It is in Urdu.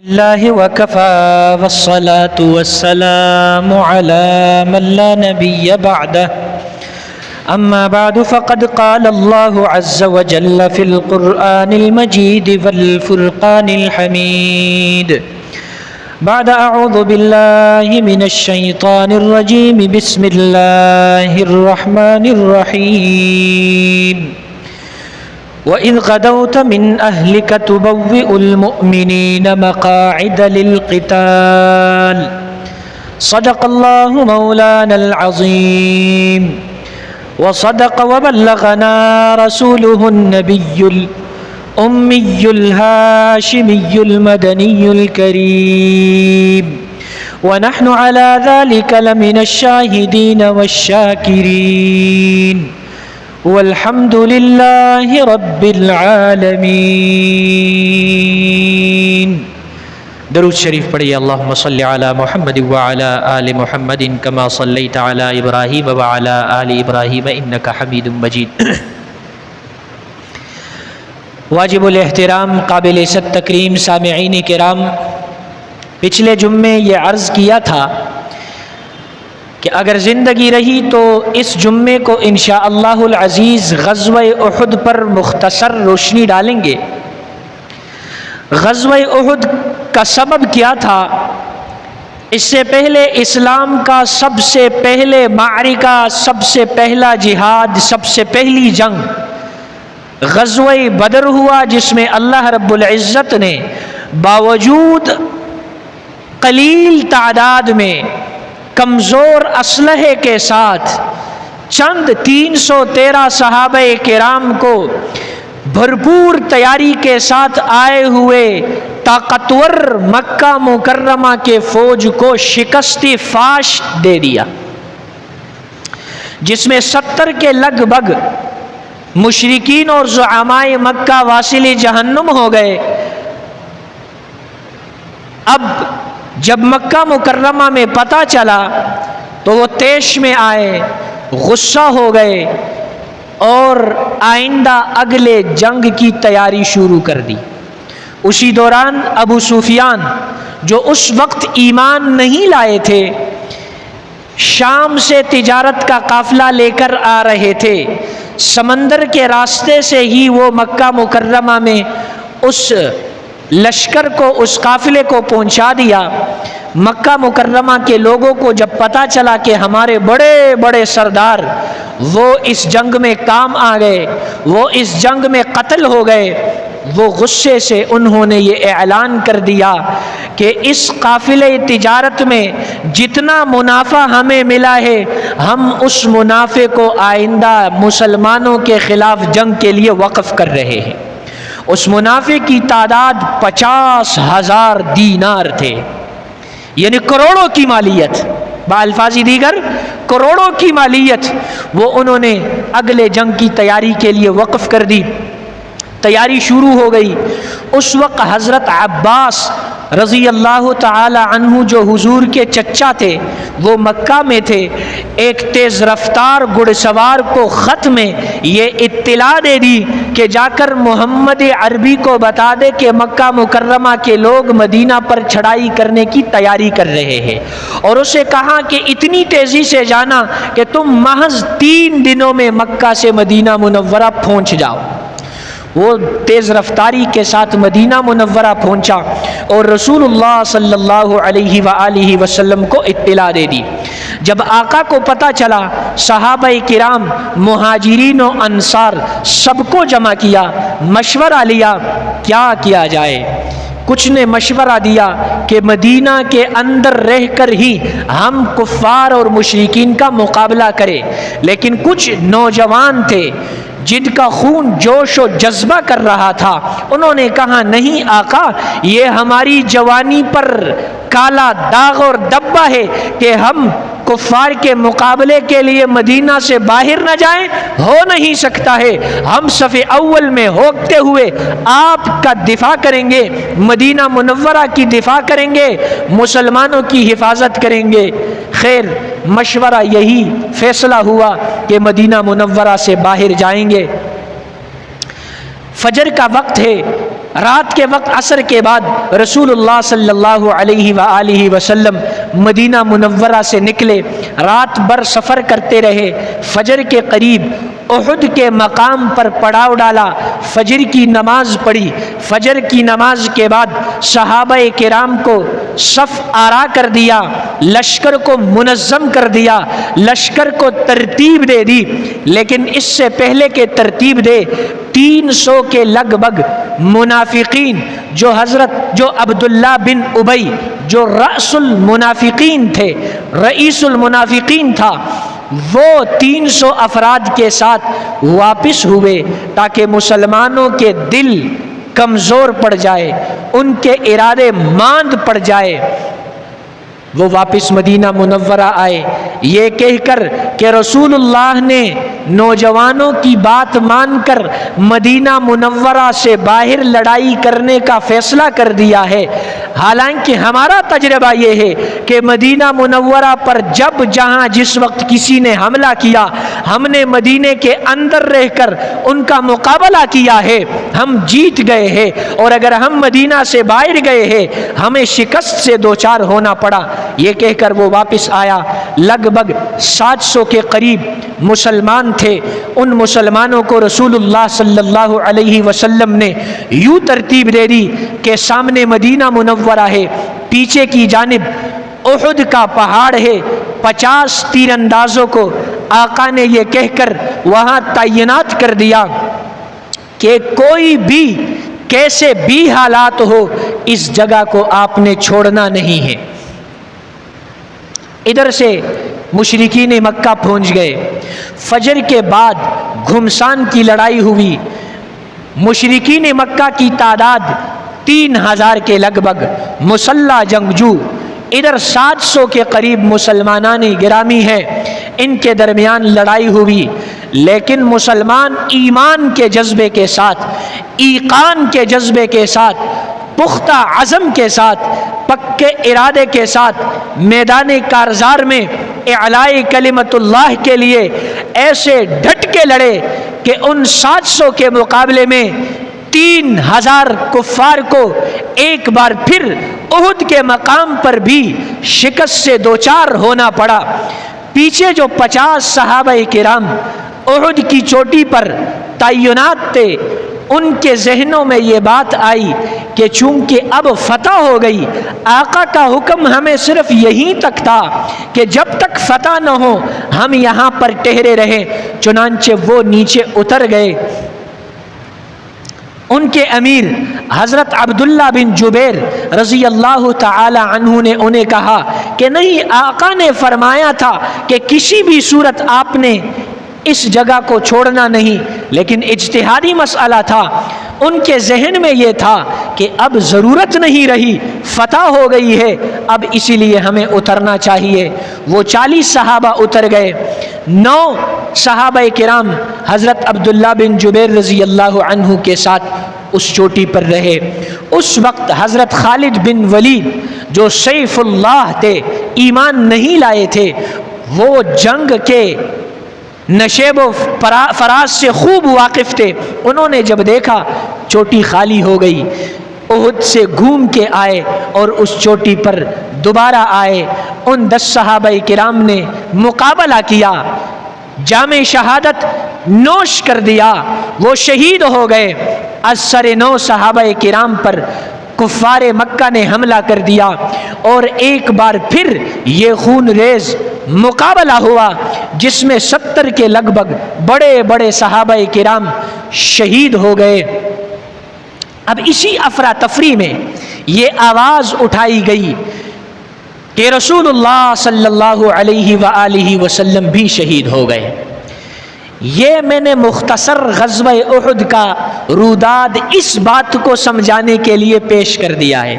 الله وكفى والصلاة والسلام على من لا نبي بعده أما بعد فقد قال الله عز وجل في القرآن المجيد والفرقان الحميد بعد أعوذ بالله من الشيطان الرجيم بسم الله الرحمن الرحيم وَإِذْ غَدَوْتَ مِنْ أَهْلِكَ تُبَوِّئُ الْمُؤْمِنِينَ مَقَاعِدَ لِلْقِتَالِ صدق الله مولانا العظيم وصدق وبلغنا رسوله النبي الأمي الهاشمي المدني الكريم ونحن على ذلك لمن الشاهدين والشاكرين والحمد لله رب العالمين. درود شریف پڑھیے. اللہم صلی علی محمد وعلی آل محمد کما صلیت علی ابراہیم وعلی آل ابراہیم انک حمید مجید. واجب الاحترام قابل عزت تکریم سامعین کرام، پچھلے جمعے یہ عرض کیا تھا کہ اگر زندگی رہی تو اس جمعے کو انشاءاللہ العزیز غزوہ احد پر مختصر روشنی ڈالیں گے. غزوہ احد کا سبب کیا تھا؟ اس سے پہلے اسلام کا سب سے پہلے معرکہ، سب سے پہلا جہاد، سب سے پہلی جنگ غزوہ بدر ہوا، جس میں اللہ رب العزت نے باوجود قلیل تعداد میں کمزور اسلحے کے ساتھ چند 313 صحابہ کرام کو بھرپور تیاری کے ساتھ آئے ہوئے طاقتور مکہ مکرمہ کے فوج کو شکست فاش دے دیا، جس میں 70 کے لگ بھگ مشرکین اور زعمائے مکہ واصل جہنم ہو گئے. اب جب مکہ مکرمہ میں پتہ چلا تو وہ طیش میں آئے، غصہ ہو گئے اور آئندہ اگلے جنگ کی تیاری شروع کر دی. اسی دوران ابو سفیان جو اس وقت ایمان نہیں لائے تھے، شام سے تجارت کا قافلہ لے کر آ رہے تھے، سمندر کے راستے سے ہی وہ مکہ مکرمہ میں اس لشکر کو، اس قافلے کو پہنچا دیا. مکہ مکرمہ کے لوگوں کو جب پتہ چلا کہ ہمارے بڑے بڑے سردار وہ اس جنگ میں کام آ گئے، وہ اس جنگ میں قتل ہو گئے، وہ غصے سے انہوں نے یہ اعلان کر دیا کہ اس قافلے تجارت میں جتنا منافع ہمیں ملا ہے، ہم اس منافع کو آئندہ مسلمانوں کے خلاف جنگ کے لیے وقف کر رہے ہیں. اس منافع کی تعداد 50,000 دینار تھے، یعنی کروڑوں کی مالیت، بالفاظ دیگر کروڑوں کی مالیت وہ انہوں نے اگلے جنگ کی تیاری کے لیے وقف کر دی. تیاری شروع ہو گئی. اس وقت حضرت عباس رضی اللہ تعالی عنہ جو حضور کے چچا تھے وہ مکہ میں تھے. ایک تیز رفتار گھڑ سوار کو خط میں یہ اطلاع دے دی کہ جا کر محمد عربی کو بتا دے کہ مکہ مکرمہ کے لوگ مدینہ پر چڑھائی کرنے کی تیاری کر رہے ہیں، اور اسے کہا کہ اتنی تیزی سے جانا کہ تم محض 3 دنوں میں مکہ سے مدینہ منورہ پہنچ جاؤ. وہ تیز رفتاری کے ساتھ مدینہ منورہ پہنچا اور رسول اللہ صلی اللہ علیہ وآلہ وسلم کو اطلاع دے دی. جب آقا کو پتہ چلا، صحابہ کرام، مہاجرین و انصار سب کو جمع کیا، مشورہ لیا کیا کیا جائے. کچھ نے مشورہ دیا کہ مدینہ کے اندر رہ کر ہی ہم کفار اور مشرکین کا مقابلہ کریں، لیکن کچھ نوجوان تھے جن کا خون جوش و جذبہ کر رہا تھا. انہوں نے کہا نہیں آقا، یہ ہماری جوانی پر کالا داغ اور دبا ہے کہ ہم کفار کے مقابلے کے لیے مدینہ سے باہر نہ جائیں، ہو نہیں سکتا ہے. ہم صف اول میں ہوتے ہوئے آپ کا دفاع کریں گے، مدینہ منورہ کی دفاع کریں گے، مسلمانوں کی حفاظت کریں گے. خیر، مشورہ یہی فیصلہ ہوا کہ مدینہ منورہ سے باہر جائیں گے. فجر کا وقت ہے، رات کے وقت عصر کے بعد رسول اللہ صلی اللہ علیہ وآلہ وسلم مدینہ منورہ سے نکلے، رات بھر سفر کرتے رہے، فجر کے قریب احد کے مقام پر پڑاؤ ڈالا، فجر کی نماز پڑھی، فجر کی نماز کے بعد صحابہ کرام کو صف آرا کر دیا، لشکر کو منظم کر دیا، لشکر کو ترتیب دے دی، لیکن اس سے پہلے کہ ترتیب دے 300 کے لگ بھگ منافقین جو عبداللہ بن ابی جو رأس المنافقین تھے، رئیس المنافقین تھا، وہ 300 افراد کے ساتھ واپس ہوئے تاکہ مسلمانوں کے دل کمزور پڑ جائے، ان کے ارادے ماند پڑ جائے۔ وہ واپس مدینہ منورہ آئے یہ کہہ کر کہ رسول اللہ نے نوجوانوں کی بات مان کر مدینہ منورہ سے باہر لڑائی کرنے کا فیصلہ کر دیا ہے، حالانکہ ہمارا تجربہ یہ ہے کہ مدینہ منورہ پر جب جہاں جس وقت کسی نے حملہ کیا، ہم نے مدینے کے اندر رہ کر ان کا مقابلہ کیا ہے، ہم جیت گئے ہیں، اور اگر ہم مدینہ سے باہر گئے ہیں ہمیں شکست سے دوچار ہونا پڑا۔ یہ کہہ کر وہ واپس آیا، لگ بھگ 700 کے قریب مسلمان تھے، ان مسلمانوں کو رسول اللہ صلی اللہ علیہ وسلم نے یوں ترتیب دے دی کہ سامنے مدینہ منورہ ہے، پیچھے کی جانب احد کا پہاڑ ہے، 50 تیر اندازوں کو آقا نے یہ کہہ کر وہاں تعینات کر دیا کہ کوئی بھی کیسے بھی حالات ہو اس جگہ کو آپ نے چھوڑنا نہیں ہے۔ ادھر سے مشرکین مکہ پہنچ گئے، فجر کے بعد گھمسان کی لڑائی ہوئی، مشرکین مکہ کی تعداد 3000 کے لگ بھگ مسلح جنگجو، ادھر 700 کے قریب مسلمانان گرامی ہیں، ان کے درمیان لڑائی ہوئی، لیکن مسلمان ایمان کے جذبے کے ساتھ، ایقان کے جذبے کے ساتھ، پختہ عزم کے ساتھ، پکے ارادے کے ساتھ میدان کارزار میں اعلاء کلمت اللہ کے لیے ایسے ڈٹ کے لڑے کہ ان 700 کے مقابلے میں 3000 کفار کو ایک بار پھر احد کے مقام پر بھی شکست سے دوچار ہونا پڑا۔ پیچھے جو 50 صحابہ کرام احد کی چوٹی پر تعینات تھے، ان کے ذہنوں میں یہ بات آئی کہ چونکہ اب فتح ہو گئی، آقا کا حکم ہمیں صرف یہیں تک تھا کہ جب تک فتح نہ ہو ہم یہاں پر ٹھہرے رہیں، چنانچہ وہ نیچے اتر گئے۔ ان کے امیر حضرت عبداللہ بن جبیر رضی اللہ تعالی عنہ نے انہیں کہا کہ نہیں، آقا نے فرمایا تھا کہ کسی بھی صورت آپ نے اس جگہ کو چھوڑنا نہیں، لیکن اجتہادی مسئلہ تھا، ان کے ذہن میں یہ تھا کہ اب ضرورت نہیں رہی، فتح ہو گئی ہے، اب اسی لیے ہمیں اترنا چاہیے۔ وہ 40 صحابہ اتر گئے، 9 صحابہ کرام حضرت عبداللہ بن جبیر رضی اللہ عنہ کے ساتھ اس چوٹی پر رہے۔ اس وقت حضرت خالد بن ولید جو سیف اللہ تھے، ایمان نہیں لائے تھے، وہ جنگ کے نشیب و فراز سے خوب واقف تھے، انہوں نے جب دیکھا چوٹی خالی ہو گئی، احد سے گھوم کے آئے اور اس چوٹی پر دوبارہ آئے، ان 10 صحابہ کرام نے مقابلہ کیا، جام شہادت نوش کر دیا، وہ شہید ہو گئے۔ از سر 9 صحابہ کرام پر کفار مکہ نے حملہ کر دیا اور ایک بار پھر یہ خون ریز مقابلہ ہوا جس میں 70 کے لگ بھگ بڑے بڑے صحابہ کرام شہید ہو گئے۔ اب اسی افراتفری میں یہ آواز اٹھائی گئی کہ رسول اللہ صلی اللہ علیہ وآلہ وسلم بھی شہید ہو گئے۔ یہ میں نے مختصر غزوہ احد کا روداد اس بات کو سمجھانے کے لیے پیش کر دیا ہے۔